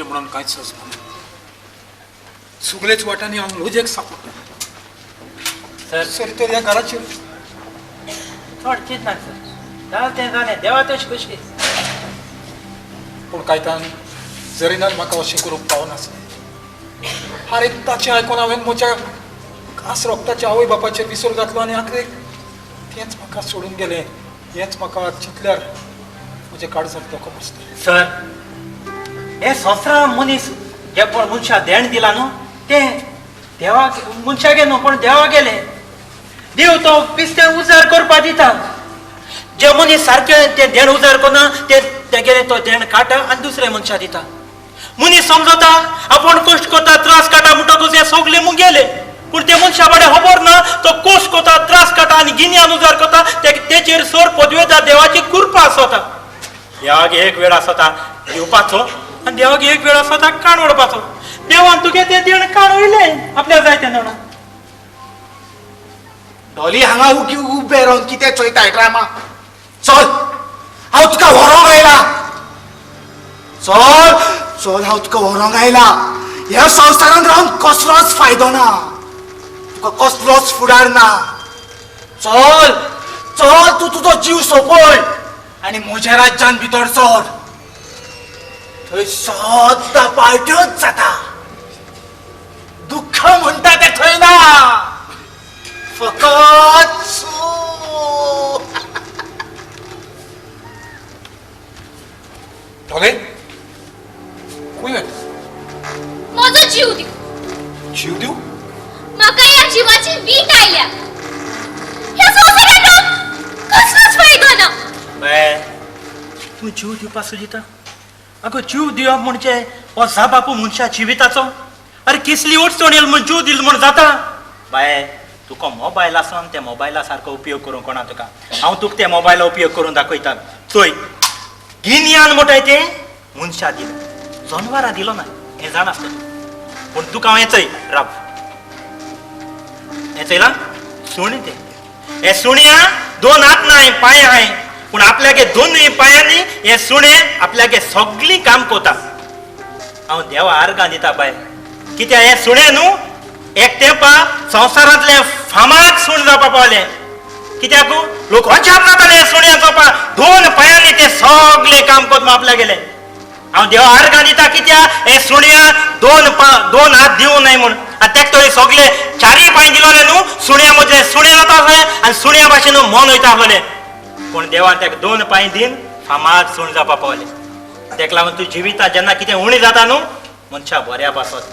म्हणून कांयच सोंसना सगळेच वाटांनी हांव लॉजेक सापडटा सर तर ह्या घराचेर चड चिंत नाका सर जालें तें जालें देवा तशें कशें पूण कायतान जरिनान म्हाका अशें करूंक पावनासलें हर एकदाचें आयकून हांवें म्हज्या खास रोगताच्या आवय बापाचेर विसर घातलो आनी आखरेक तेंच म्हाका सोडून गेलें हेंच म्हाका चिंतल्यार म्हज्या काळजांत दुखो बसता सर हे संवसारा मनीस जे पण मनशाक देण दिला न्हू तें देवाक मनशागे न्हू पण देवा गेले देव तो पिस्तें उजार करपा दिता जे मनीस सारके ते देण उजार करना ते गेले तो देण काटा आनी दुसऱ्या मनशाक दिता मनीस समजता आपण कश्ट करता त्रास काटा म्हणटकूच हे सगळे मुगेले पूण ते मनशा कडेन खबर ना तो कश्ट करता त्रास काटा आनी गिन्यान उजार करता तेचेर सर पदवेता देवाची कृपा आसता देवाक एक वेळ आसता दिवपाचो आनी देवाक एक वेळ आसता काण ओडपाचो देवान तुगे ते देण काण वयले आपल्याक जाय तेन्ना डॉली हांगा उबे रावन कितें चोयताय ड्रामा चल हांव तुका व्हरोंक आयला चल चल हांव तुका व्हरोंक आयला ह्या संवसारांत रावन कसलोच फायदो ना तुका कसलोच फुडार ना चल चल तूं तुजो जीव सोंपय आनी म्हज्या राज्यान भितर सर थंय सद्दां पार्ट्योच जाता दुख्ख म्हणटा तें थंय ना फकत डॉले खंय म्हजो जीव दिव जीव दिव म्हाका ह्या जिवाची वीट आयल्या ह्या संवसारांत कसलोच फायदो ना तूं जीव दिवपा सोदिता अगो जीव दिवप म्हणजे हो बापू मनशा जिविताचो अरे किसली अडचण येल म्हण जीव दिल म्हण जाता बाय तुका मोबायल आसा त्या मोबायला सारको उपयोग करूंक कोणा तुका हांव तुका त्या मोबायला उपयोग करून दाखयता चोय गिन्यान म्हणटाय तें मनशा दिलें जनवरां दिलो ना हें जाण आसता पूण तुका हांव हें राव हें चयलां सुणी तें हे सुण्या दोन हात नाय पांय हाय पूण आपल्यागे दोनूय पांयांनी हे सुणे आपल्यागे सगळीं काम कोता हांव देवा आर्गां दिता बाय कित्याक हे सुणे न्हू एक तेंपा संवसारांतले फामाद सूण जावपा पावले कित्याक लोक अजाप जाताले हे सुण्या चोवपा दोन पांयांनी ते सगळे काम कोत आपल्या गेले हांव देवा आर्गां दिता कित्याक हे सुण्या दोन हात दिवं न्हय म्हूण आनी तेका तरी सगळे चारय पांय दिलोले न्हू सुण्या म्हणजे सुण्या जाता आसले आनी सुण्या भाशेन मन वयता आसले पूण देवान तेका दोन पांय दिन फामाद सूण जावपा पावले तेका लागून तूं जिविता जेन्ना कितें उणी जाता न्हू मनशा बऱ्या पासत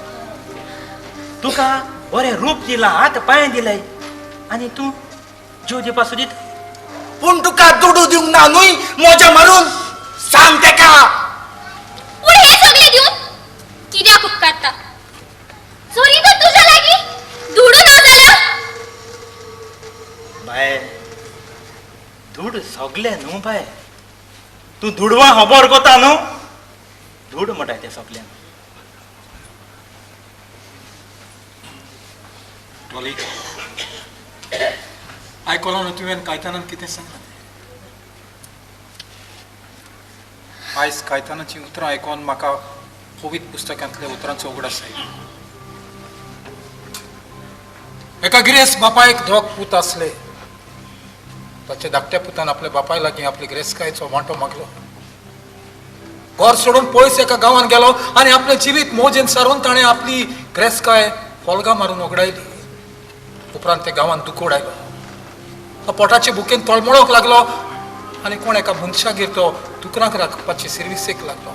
तुका बरें रूप दिलां हात पांय दिले आनी तूं जीव दिवपा सोदीत पूण तुका दुडू दिवंक ना न्हूय मोजा मारून सांग तेका पूण हे सगळे दिवन कित्याक उपकारता चोरी तर तुज्या लागीं दुडू ना जालो बाय धूड सगळे न्हू बाय तूं धुडवा खबर कोता न्हू धूड म्हणटाय ते सगळे डॉली आयकलां न्हू तुवें कायतानान कितें सांगलां आयज कायतानाची उतरां आयकून म्हाका पवित्र पुस्तकांतल्या उतरांचो उगडास आयलो एका गिरेस्त बापायक दोग पूत आसले ताच्या धाकट्या पुतान आपल्या बापाय लागीं आपली गिरेस्तकायेचो वांटो मागलो घर सोडून पयस एका गांवांत गेलो आनी आपलें जिवीत मोजेन सारून ताणें आपली गिरेस्तकाय फोलगां मारून ओगडायली उपरांत ते गांवांत दुकोड आयलो तो पोटाचे भुकेन तळमळोंक लागलो आनी कोण एका मनशागेर तो दुकरांक राखपाची सर्विसेक लागलो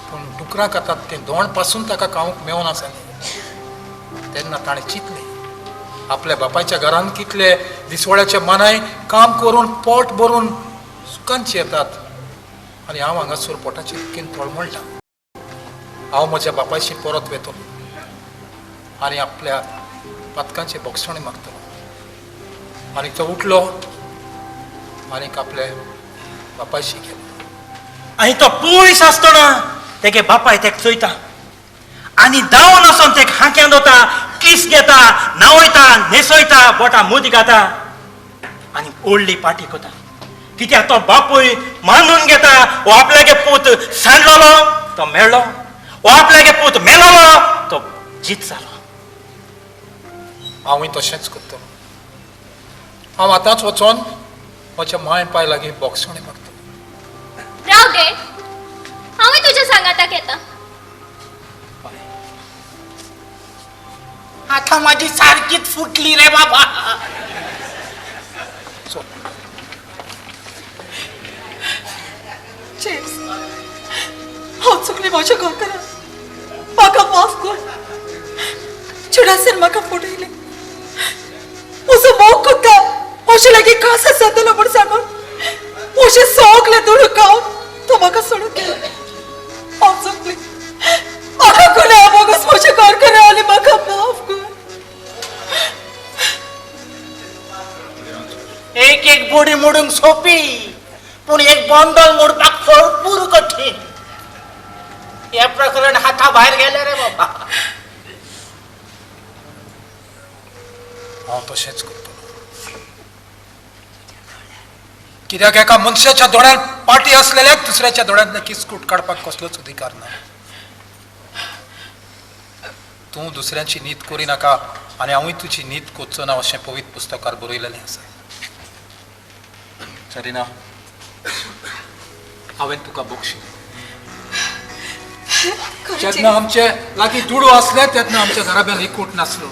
पूण दुकरांक आतां तें दोण पासून ताका खावंक मेवना जालें तेन्ना ताणें चिंतलें आपल्या बापायच्या घरान कितले दिसवड्याचे मानाय काम करून पोट भरून सुखांची येतात आनी हांव हांगासर पोटाचे भुकेन तळमळटा हांव म्हज्या बापायशी परत वेतलो आनी आपल्या पातकांचे बोगसणे मागतलो आनी तो उठलो आनीक आपल्या बापायशी गेलो आनी तो पयस आसतना तेगे बापाय तेका चोयता आनी धांवन वचोन तेका हांक्यान वता किस घेता न्हावयता न्हेसयता बोटा मुदी घाता आनी ओडली पाटी कोता कित्याक तो बापूय मानून घेता हो आपल्यागे पूत सांडलोलो तो मेळ्ळो हो आपल्यागे पूत मेलो तो जीत जालो. हांवूय तशेंच करतलो. हांव आतांच वचोन म्हज्या माय पाय लागीं बोगसवणी मागतलो. राव दे, हांवूय तुज्या सांगाताक येता. आता माझी सारखीच फुटली रे बाबा. चल. जेम्स, हांव चुकलें म्हज्या घोकरा. म्हाका माफ कर. चुडासर म्हाका फुटयलें. म्हजो मोग कोत्ता म्हजे लागीं कास जातलो म्हूण सांगून म्हजें सगलें दुडू खावन तो म्हाका सोडून गेलो. हांव चुकलें. म्हाका कोणे बोगस म्हज्या घोरकारा आले. म्हाका माफ कर. एक एक बोडी मोडूंक सोपी, पूण एक बंडल मोडपाक भरपूर कठीण. हे प्रकरण हाता भायर गेले रे बाबा. हांव तशेंच करतलो. कित्याक एका मनशाच्या दोळ्यान पाटी असलेल्याक दुसऱ्याच्या दोळ्यांतल्यान किस्कूट काडपाक कसलोच अधिकार ना. तूं दुसऱ्यांची नीत करी नाका आनी हांवूय तुजी नीत कोचचो ना अशें पवित्र पुस्तकार बरयलेलें आसा. सरिना, हांवें तुका बक्षी. जेन्ना आमचे लागीं दुडू आसले तेन्ना आमच्या घराब्यान एकूट नासलो.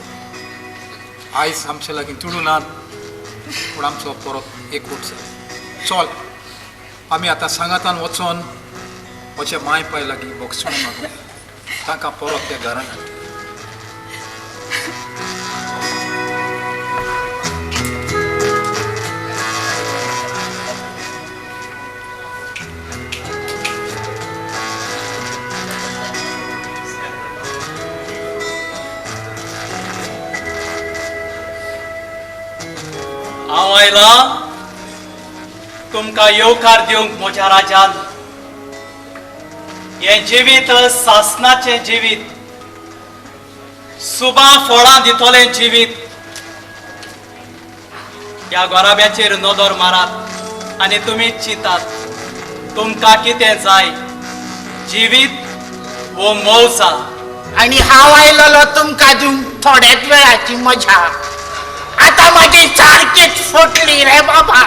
आयज आमचे लागीं दुडू नात पूण आमचो परत एकूट जालो. चल, आमी आतां सांगातान वचोन म्हजे माय पाय लागीं बोगसवणी मागूया. ताका परत त्या घरान हाडया. हांव आयला तुमकां येवकार दिवंक म्हज्या राजान. हें जिवीत सासणाचें जिवीत, सुबां फळां दितोलें जिवीत. ह्या गोराब्याचेर नदर मारात आनी तुमी चिंतात तुमकां कितें जाय, जिवीत वो मौजा. आणि हांव आयलोलो तुमकां दिवंक थोड्याच वेळाची मजा. आता माझी सारखीच फुटली रे बाबा.